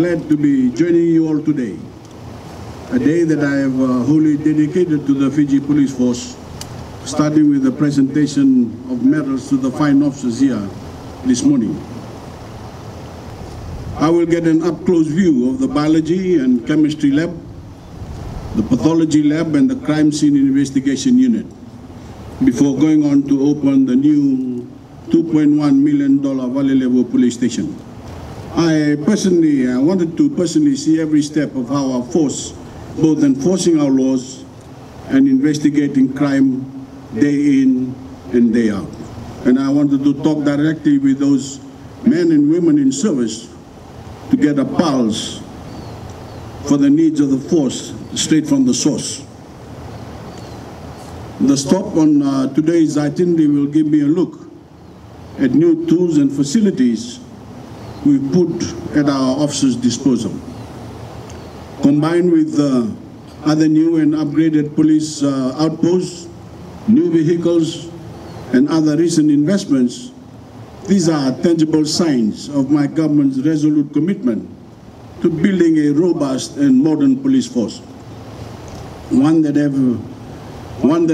glad to be joining you all today, a day that I have wholly dedicated to the Fiji Police Force, starting with the presentation of medals to the fine officers here this morning. I will get an up-close view of the biology and chemistry lab, the pathology lab and the crime scene investigation unit before going on to open the new $2.1 million Valelevo police station. I wanted to personally see every step of how our force, both enforcing our laws and investigating crime day in and day out. And I wanted to talk directly with those men and women in service to get a pulse for the needs of the force straight from the source. The stop on today's itinerary will give me a look at new tools and facilities we put at our officers' disposal. Combined with other new and upgraded police outposts, new vehicles, and other recent investments, these are tangible signs of my government's resolute commitment to building a robust and modern police force, one that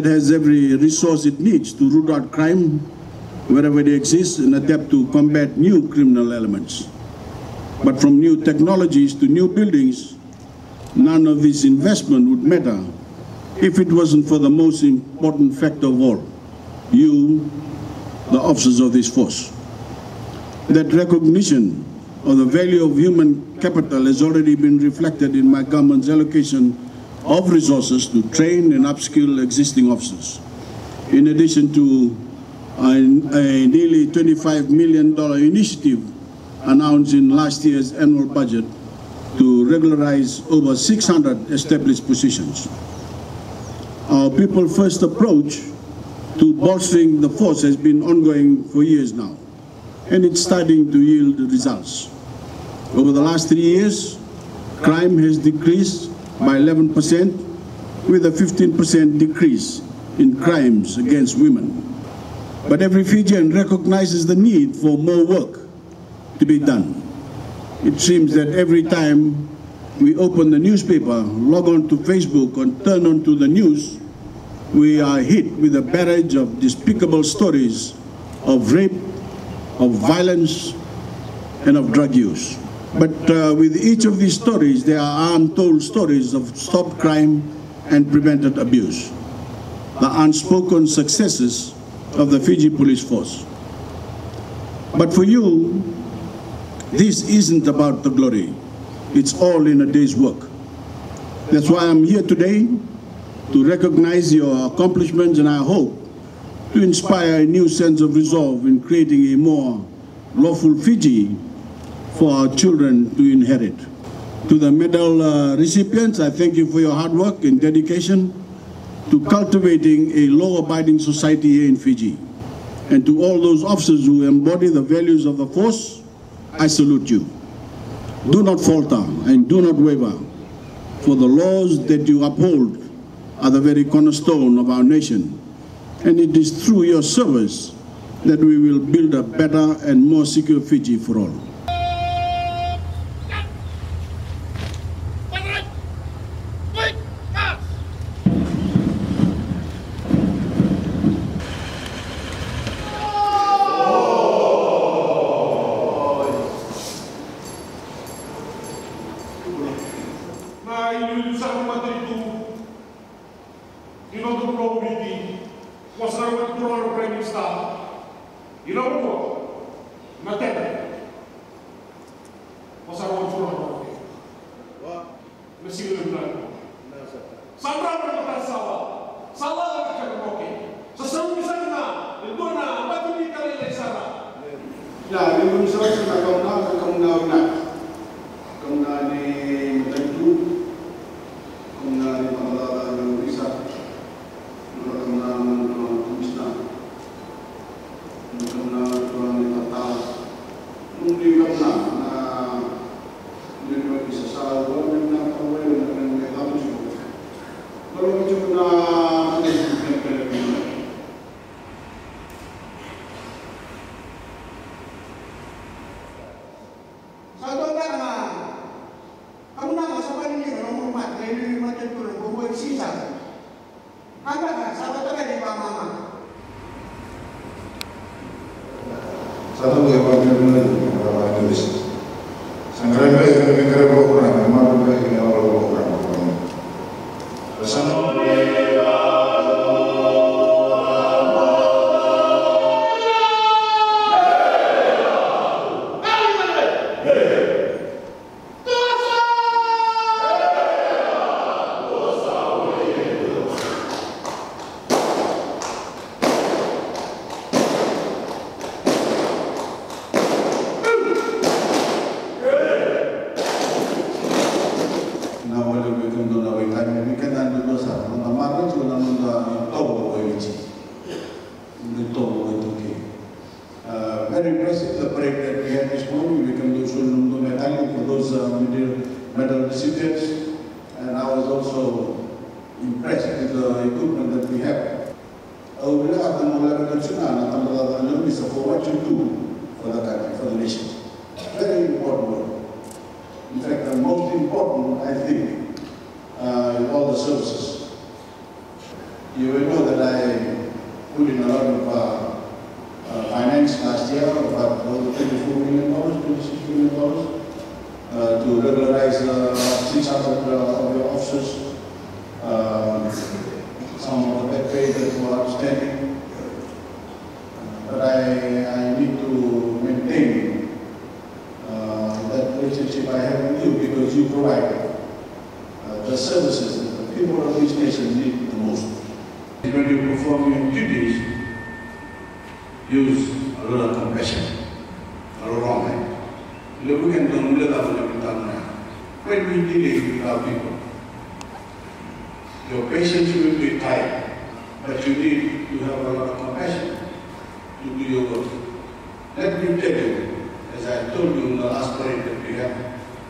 has every resource it needs to root out crime wherever they exist and attempt to combat new criminal elements. But from new technologies to new buildings, none of this investment would matter if it wasn't for the most important factor of all, you, the officers of this force. That recognition of the value of human capital has already been reflected in my government's allocation of resources to train and upskill existing officers. In addition to a nearly $25 million initiative announced in last year's annual budget to regularize over 600 established positions. Our people-first approach to bolstering the force has been ongoing for years now, and it's starting to yield results. Over the last 3 years, crime has decreased by 11%, with a 15% decrease in crimes against women. But every Fijian recognizes the need for more work to be done. It seems that every time we open the newspaper, log on to Facebook, or turn on to the news, we are hit with a barrage of despicable stories of rape, of violence, and of drug use. But with each of these stories, there are untold stories of stopped crime and prevented abuse, the unspoken successes of the Fiji Police Force. But for you, this isn't about the glory. It's all in a day's work. That's why I'm here today, to recognize your accomplishments, and I hope to inspire a new sense of resolve in creating a more lawful Fiji for our children to inherit. To the medal recipients, I thank you for your hard work and dedication to cultivating a law-abiding society here in Fiji. And to all those officers who embody the values of the force, I salute you. Do not falter and do not waver, for the laws that you uphold are the very cornerstone of our nation. And it is through your service that we will build a better and more secure Fiji for all. Ada sahabat ada di mama. Satu yang tulis. Sangkran negara berkurang, malu lagi awal berkurang. Bersama. Very impressive, the parade that we had this morning. We can do Sulundu medallion for those medal recipients. And I was also impressed with the equipment that we have. For what you do for the country, for the nation. Very important work. In fact, the most important, I think, all the services. You will know that I put in a lot of finance last year, about $24 million, $26 million, to regularize 600 of your officers. Some of the back pay that were outstanding. But I need to maintain that relationship I have with you, because you provide the services that the people of this nation need the most. When you perform your duties, use a lot of compassion, a lot of mind. When we deal with our people, your patience will be tight, but you need to have a lot of compassion to do your work. Let me tell you, as I told you in the last parade that we have,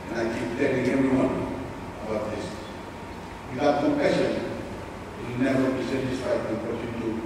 and I keep telling everyone about this, without compassion, you will never be satisfied with what you do.